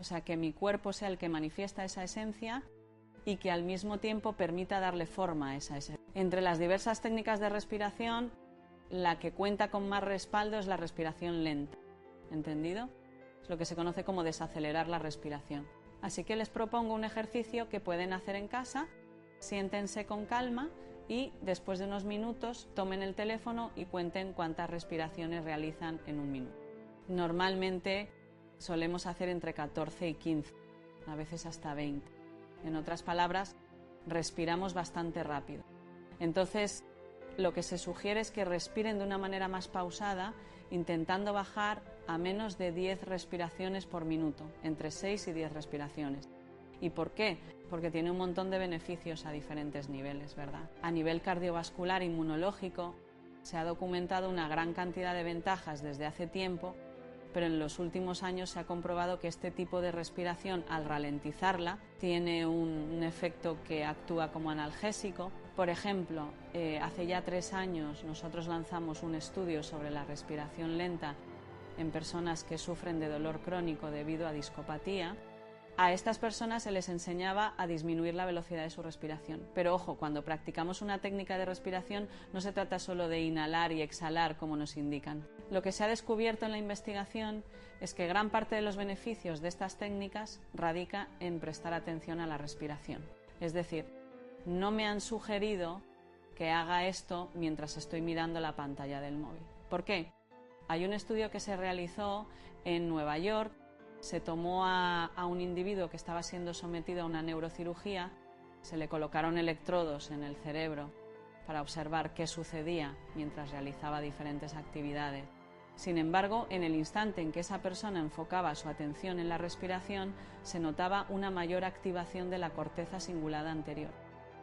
O sea, que mi cuerpo sea el que manifiesta esa esencia y que al mismo tiempo permita darle forma a esa esencia. Entre las diversas técnicas de respiración, la que cuenta con más respaldo es la respiración lenta. ¿Entendido? Es lo que se conoce como desacelerar la respiración. Así que les propongo un ejercicio que pueden hacer en casa. Siéntense con calma y después de unos minutos tomen el teléfono y cuenten cuántas respiraciones realizan en un minuto. Normalmente solemos hacer entre 14 y 15, a veces hasta 20. En otras palabras, respiramos bastante rápido. Entonces, lo que se sugiere es que respiren de una manera más pausada, intentando bajar a menos de 10 respiraciones por minuto, entre 6 y 10 respiraciones. ¿Y por qué? Porque tiene un montón de beneficios a diferentes niveles, ¿verdad? A nivel cardiovascular, inmunológico, se ha documentado una gran cantidad de ventajas desde hace tiempo, pero en los últimos años se ha comprobado que este tipo de respiración, al ralentizarla, tiene un efecto que actúa como analgésico. Por ejemplo, hace ya 3 años nosotros lanzamos un estudio sobre la respiración lenta en personas que sufren de dolor crónico debido a discopatía. A estas personas se les enseñaba a disminuir la velocidad de su respiración. Pero ojo, cuando practicamos una técnica de respiración no se trata solo de inhalar y exhalar como nos indican. Lo que se ha descubierto en la investigación es que gran parte de los beneficios de estas técnicas radica en prestar atención a la respiración. Es decir, no me han sugerido que haga esto mientras estoy mirando la pantalla del móvil. ¿Por qué? Hay un estudio que se realizó en Nueva York. Se tomó a un individuo que estaba siendo sometido a una neurocirugía, se le colocaron electrodos en el cerebro para observar qué sucedía mientras realizaba diferentes actividades. Sin embargo, en el instante en que esa persona enfocaba su atención en la respiración, se notaba una mayor activación de la corteza cingulada anterior,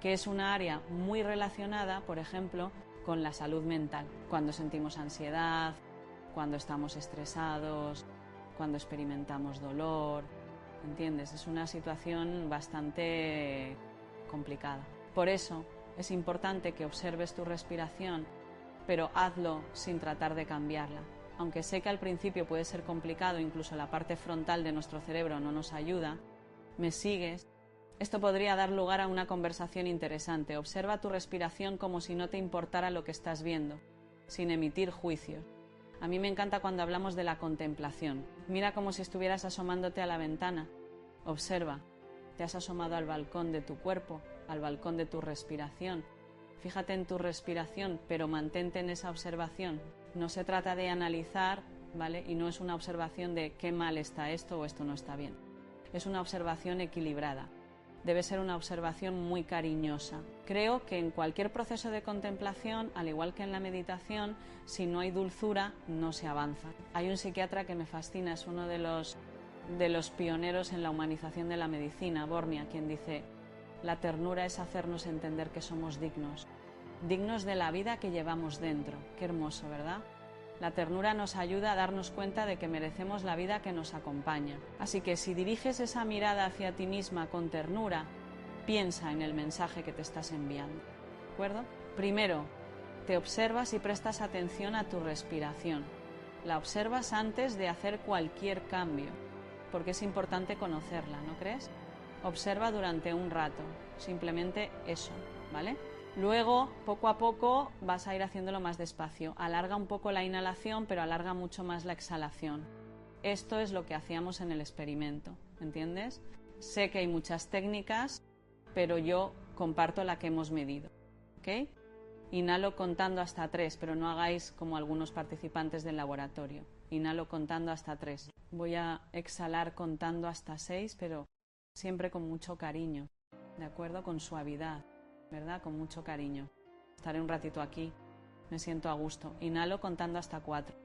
que es una área muy relacionada, por ejemplo, con la salud mental. Cuando sentimos ansiedad, cuando estamos estresados, cuando experimentamos dolor, ¿entiendes? Es una situación bastante complicada. Por eso es importante que observes tu respiración, pero hazlo sin tratar de cambiarla. Aunque sé que al principio puede ser complicado, incluso la parte frontal de nuestro cerebro no nos ayuda, ¿me sigues? Esto podría dar lugar a una conversación interesante. Observa tu respiración como si no te importara lo que estás viendo, sin emitir juicios. A mí me encanta cuando hablamos de la contemplación. Mira como si estuvieras asomándote a la ventana. Observa, te has asomado al balcón de tu cuerpo, al balcón de tu respiración. Fíjate en tu respiración, pero mantente en esa observación. No se trata de analizar, ¿vale? Y no es una observación de qué mal está esto o esto no está bien. Es una observación equilibrada. Debe ser una observación muy cariñosa. Creo que en cualquier proceso de contemplación, al igual que en la meditación, si no hay dulzura, no se avanza. Hay un psiquiatra que me fascina, es uno de los pioneros en la humanización de la medicina, Bornia, quien dice: la ternura es hacernos entender que somos dignos de la vida que llevamos dentro. Qué hermoso, ¿verdad? La ternura nos ayuda a darnos cuenta de que merecemos la vida que nos acompaña. Así que si diriges esa mirada hacia ti misma con ternura, piensa en el mensaje que te estás enviando. ¿De acuerdo? Primero, te observas y prestas atención a tu respiración. La observas antes de hacer cualquier cambio, porque es importante conocerla, ¿no crees? Observa durante un rato, simplemente eso, ¿vale? Luego, poco a poco, vas a ir haciéndolo más despacio. Alarga un poco la inhalación, pero alarga mucho más la exhalación. Esto es lo que hacíamos en el experimento, ¿entiendes? Sé que hay muchas técnicas, pero yo comparto la que hemos medido, ¿ok? Inhalo contando hasta 3, pero no hagáis como algunos participantes del laboratorio. Inhalo contando hasta 3. Voy a exhalar contando hasta 6, pero siempre con mucho cariño, ¿de acuerdo? Con suavidad, ¿verdad? Con mucho cariño. Estaré un ratito aquí, me siento a gusto. Inhalo contando hasta 4.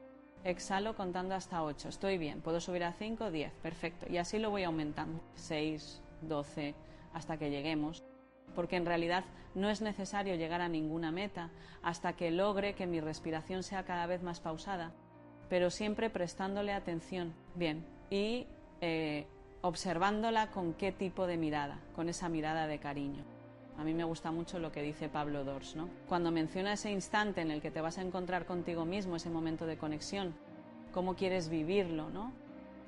Exhalo contando hasta 8. Estoy bien, puedo subir a 5, 10, perfecto. Y así lo voy aumentando. 6, 12, hasta que lleguemos. Porque en realidad no es necesario llegar a ninguna meta hasta que logre que mi respiración sea cada vez más pausada, pero siempre prestándole atención. Bien, y observándola con qué tipo de mirada, con esa mirada de cariño. A mí me gusta mucho lo que dice Pablo Dors, ¿no? Cuando menciona ese instante en el que te vas a encontrar contigo mismo, ese momento de conexión, cómo quieres vivirlo, ¿no?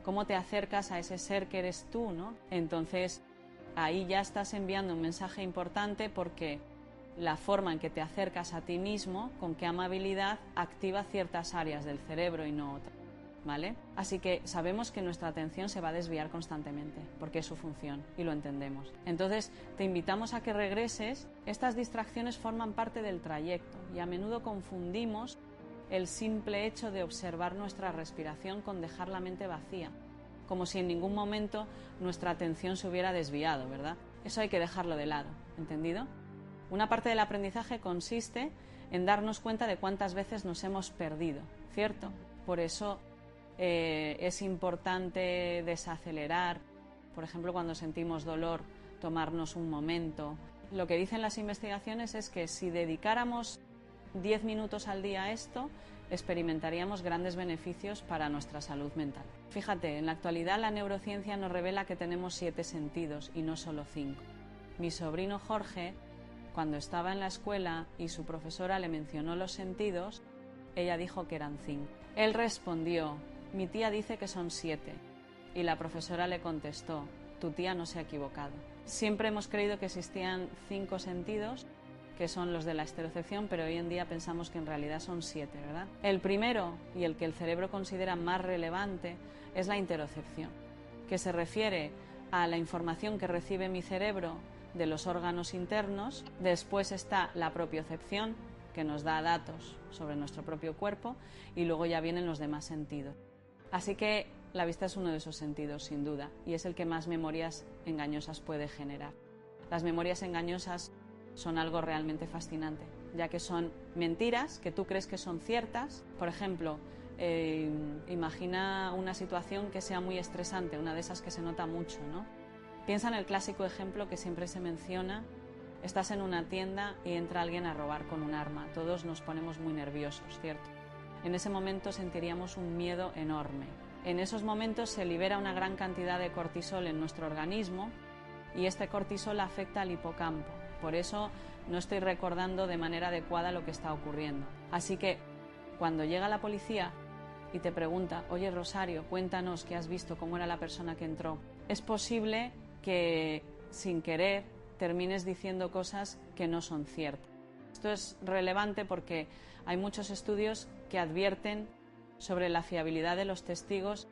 cómo te acercas a ese ser que eres tú, ¿no? Entonces, ahí ya estás enviando un mensaje importante porque la forma en que te acercas a ti mismo, con qué amabilidad, activa ciertas áreas del cerebro y no otras, ¿vale? Así que sabemos que nuestra atención se va a desviar constantemente, porque es su función y lo entendemos. Entonces, te invitamos a que regreses. Estas distracciones forman parte del trayecto y a menudo confundimos el simple hecho de observar nuestra respiración con dejar la mente vacía, como si en ningún momento nuestra atención se hubiera desviado, ¿verdad? Eso hay que dejarlo de lado, ¿entendido? Una parte del aprendizaje consiste en darnos cuenta de cuántas veces nos hemos perdido, ¿cierto? Por eso es importante desacelerar, por ejemplo, cuando sentimos dolor, tomarnos un momento. Lo que dicen las investigaciones es que si dedicáramos 10 minutos al día a esto, experimentaríamos grandes beneficios para nuestra salud mental. Fíjate, en la actualidad la neurociencia nos revela que tenemos 7 sentidos y no solo 5. Mi sobrino Jorge, cuando estaba en la escuela y su profesora le mencionó los sentidos, ella dijo que eran 5. Él respondió: mi tía dice que son 7. Y la profesora le contestó: tu tía no se ha equivocado. Siempre hemos creído que existían 5 sentidos, que son los de la estereocepción, pero hoy en día pensamos que en realidad son 7, ¿verdad? El primero, y el que el cerebro considera más relevante, es la interocepción, que se refiere a la información que recibe mi cerebro de los órganos internos. Después está la propiocepción, que nos da datos sobre nuestro propio cuerpo, y luego ya vienen los demás sentidos. Así que la vista es uno de esos sentidos, sin duda, y es el que más memorias engañosas puede generar. Las memorias engañosas son algo realmente fascinante, ya que son mentiras que tú crees que son ciertas. Por ejemplo, imagina una situación que sea muy estresante, una de esas que se nota mucho, ¿no? Piensa en el clásico ejemplo que siempre se menciona: estás en una tienda y entra alguien a robar con un arma. Todos nos ponemos muy nerviosos, ¿cierto? En ese momento sentiríamos un miedo enorme. En esos momentos se libera una gran cantidad de cortisol en nuestro organismo y este cortisol afecta al hipocampo. Por eso no estoy recordando de manera adecuada lo que está ocurriendo. Así que cuando llega la policía y te pregunta: oye Rosario, cuéntanos qué has visto, cómo era la persona que entró, es posible que sin querer termines diciendo cosas que no son ciertas. Esto es relevante porque hay muchos estudios que advierten sobre la fiabilidad de los testigos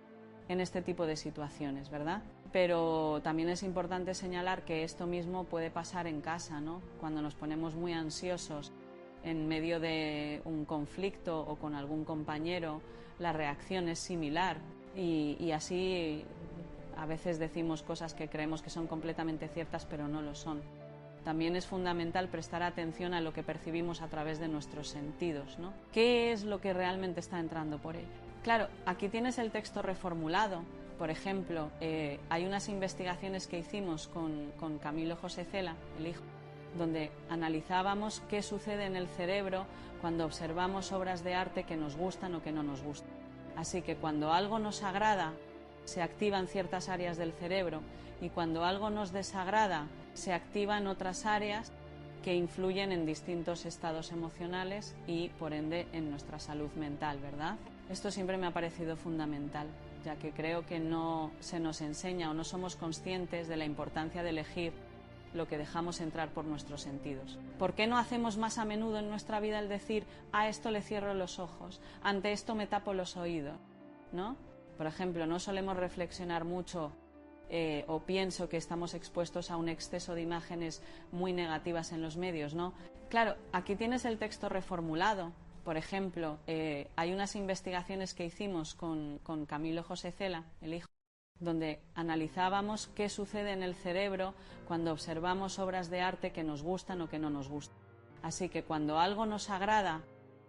en este tipo de situaciones, ¿verdad? Pero también es importante señalar que esto mismo puede pasar en casa, ¿no? Cuando nos ponemos muy ansiosos en medio de un conflicto o con algún compañero, la reacción es similar y así a veces decimos cosas que creemos que son completamente ciertas, pero no lo son. También es fundamental prestar atención a lo que percibimos a través de nuestros sentidos, ¿no? ¿Qué es lo que realmente está entrando por ello? Claro, aquí tienes el texto reformulado. Por ejemplo, hay unas investigaciones que hicimos con Camilo José Cela, el hijo, donde analizábamos qué sucede en el cerebro cuando observamos obras de arte que nos gustan o que no nos gustan. Así que cuando algo nos agrada, se activan ciertas áreas del cerebro, y cuando algo nos desagrada, se activan otras áreas que influyen en distintos estados emocionales y, por ende, en nuestra salud mental, ¿verdad? Esto siempre me ha parecido fundamental, ya que creo que no se nos enseña o no somos conscientes de la importancia de elegir lo que dejamos entrar por nuestros sentidos. ¿Por qué no hacemos más a menudo en nuestra vida el decir: a esto le cierro los ojos, ante esto me tapo los oídos, ¿no? Por ejemplo, no solemos reflexionar mucho o pienso que estamos expuestos a un exceso de imágenes muy negativas en los medios, ¿no? Claro, aquí tienes el texto reformulado. Por ejemplo, hay unas investigaciones que hicimos con Camilo José Cela, el hijo, donde analizábamos qué sucede en el cerebro cuando observamos obras de arte que nos gustan o que no nos gustan. Así que cuando algo nos agrada,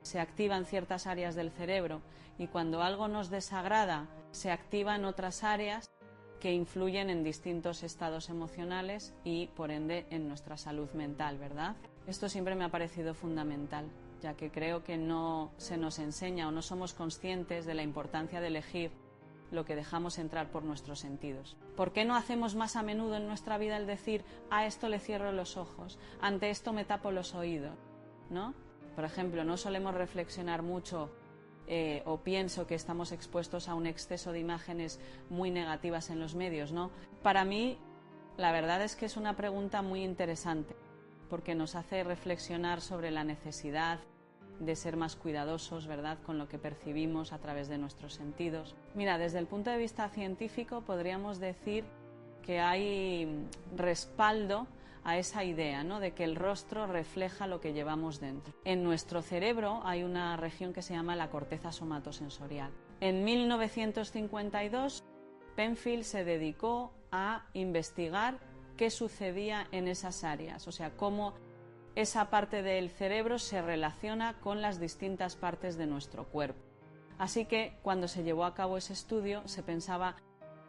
se activan ciertas áreas del cerebro, y cuando algo nos desagrada, se activan otras áreas que influyen en distintos estados emocionales y, por ende, en nuestra salud mental, ¿verdad? Esto siempre me ha parecido fundamental, ya que creo que no se nos enseña o no somos conscientes de la importancia de elegir lo que dejamos entrar por nuestros sentidos. ¿Por qué no hacemos más a menudo en nuestra vida el decir: a esto le cierro los ojos, ante esto me tapo los oídos, ¿no? Por ejemplo, no solemos reflexionar mucho o pienso que estamos expuestos a un exceso de imágenes muy negativas en los medios, ¿no? Para mí, la verdad es que es una pregunta muy interesante, porque nos hace reflexionar sobre la necesidad de ser más cuidadosos, ¿verdad?, con lo que percibimos a través de nuestros sentidos. Mira, desde el punto de vista científico podríamos decir que hay respaldo a esa idea, ¿no?, de que el rostro refleja lo que llevamos dentro. En nuestro cerebro hay una región que se llama la corteza somatosensorial. En 1952, Penfield se dedicó a investigar qué sucedía en esas áreas, o sea, cómo esa parte del cerebro se relaciona con las distintas partes de nuestro cuerpo. Así que cuando se llevó a cabo ese estudio se pensaba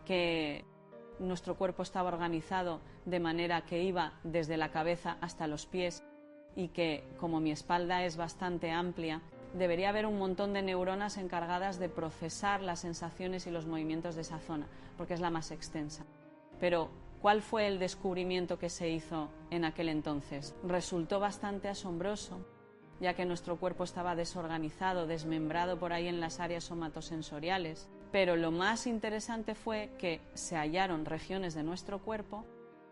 que nuestro cuerpo estaba organizado de manera que iba desde la cabeza hasta los pies y que, como mi espalda es bastante amplia, debería haber un montón de neuronas encargadas de procesar las sensaciones y los movimientos de esa zona, porque es la más extensa. Pero ¿cuál fue el descubrimiento que se hizo en aquel entonces? Resultó bastante asombroso, ya que nuestro cuerpo estaba desorganizado, desmembrado por ahí en las áreas somatosensoriales. Pero lo más interesante fue que se hallaron regiones de nuestro cuerpo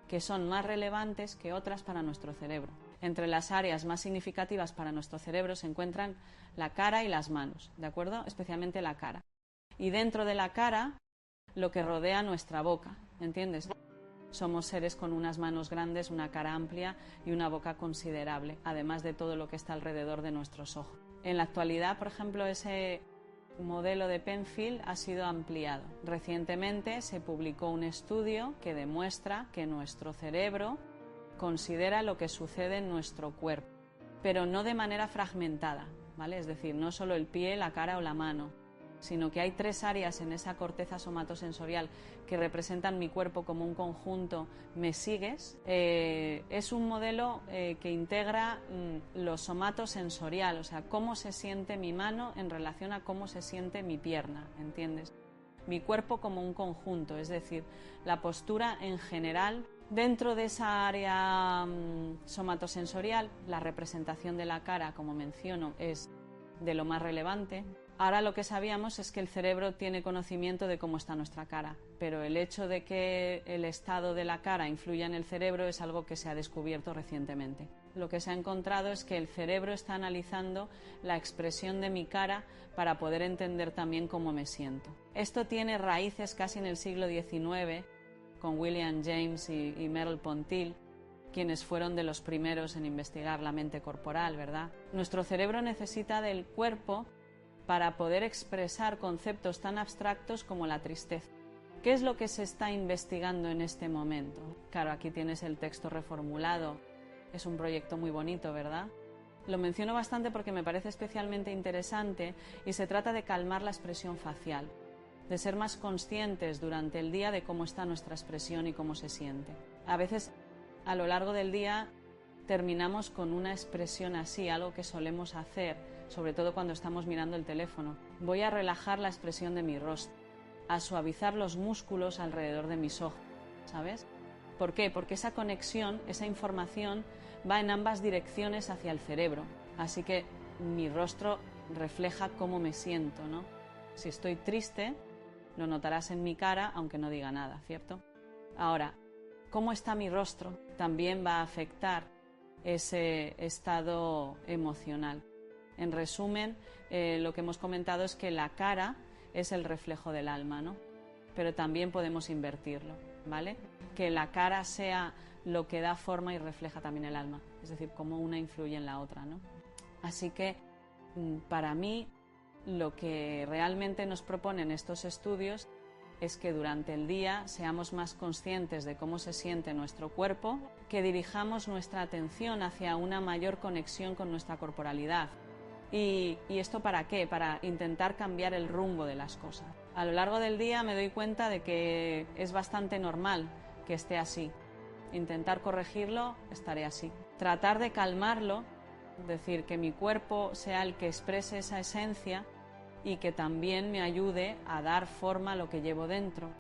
que son más relevantes que otras para nuestro cerebro. Entre las áreas más significativas para nuestro cerebro se encuentran la cara y las manos, ¿de acuerdo? Especialmente la cara. Y dentro de la cara, lo que rodea nuestra boca, ¿entiendes? Somos seres con unas manos grandes, una cara amplia y una boca considerable, además de todo lo que está alrededor de nuestros ojos. En la actualidad, por ejemplo, ese modelo de Penfield ha sido ampliado. Recientemente se publicó un estudio que demuestra que nuestro cerebro considera lo que sucede en nuestro cuerpo, pero no de manera fragmentada, ¿vale? Es decir, no solo el pie, la cara o la mano, sino que hay 3 áreas en esa corteza somatosensorial que representan mi cuerpo como un conjunto. ¿Me sigues? Es un modelo que integra lo somatosensorial, o sea, cómo se siente mi mano en relación a cómo se siente mi pierna, ¿entiendes? Mi cuerpo como un conjunto, es decir, la postura en general. Dentro de esa área somatosensorial, la representación de la cara, como menciono, es de lo más relevante. Ahora lo que sabíamos es que el cerebro tiene conocimiento de cómo está nuestra cara, pero el hecho de que el estado de la cara influya en el cerebro es algo que se ha descubierto recientemente. Lo que se ha encontrado es que el cerebro está analizando la expresión de mi cara para poder entender también cómo me siento. Esto tiene raíces casi en el siglo XIX, con William James y Merleau-Ponty, quienes fueron de los primeros en investigar la mente corporal, ¿verdad? Nuestro cerebro necesita del cuerpo para poder expresar conceptos tan abstractos como la tristeza. ¿Qué es lo que se está investigando en este momento? Claro, aquí tienes el texto reformulado. Es un proyecto muy bonito, ¿verdad? Lo menciono bastante porque me parece especialmente interesante y se trata de calmar la expresión facial, de ser más conscientes durante el día de cómo está nuestra expresión y cómo se siente. A veces, a lo largo del día, terminamos con una expresión así, algo que solemos hacer, sobre todo cuando estamos mirando el teléfono. Voy a relajar la expresión de mi rostro, a suavizar los músculos alrededor de mis ojos, ¿sabes? ¿Por qué? Porque esa conexión, esa información va en ambas direcciones hacia el cerebro, así que mi rostro refleja cómo me siento, ¿no? Si estoy triste, lo notarás en mi cara, aunque no diga nada, ¿cierto? Ahora, cómo está mi rostro también va a afectar ese estado emocional. En resumen, lo que hemos comentado es que la cara es el reflejo del alma, ¿no? Pero también podemos invertirlo, ¿vale? Que la cara sea lo que da forma y refleja también el alma, es decir, cómo una influye en la otra, ¿no? Así que, para mí, lo que realmente nos proponen estos estudios es que durante el día seamos más conscientes de cómo se siente nuestro cuerpo, que dirijamos nuestra atención hacia una mayor conexión con nuestra corporalidad. ¿Y esto para qué? Para intentar cambiar el rumbo de las cosas. A lo largo del día me doy cuenta de que es bastante normal que esté así. Intentar corregirlo, estaré así. Tratar de calmarlo, es decir, que mi cuerpo sea el que exprese esa esencia y que también me ayude a dar forma a lo que llevo dentro.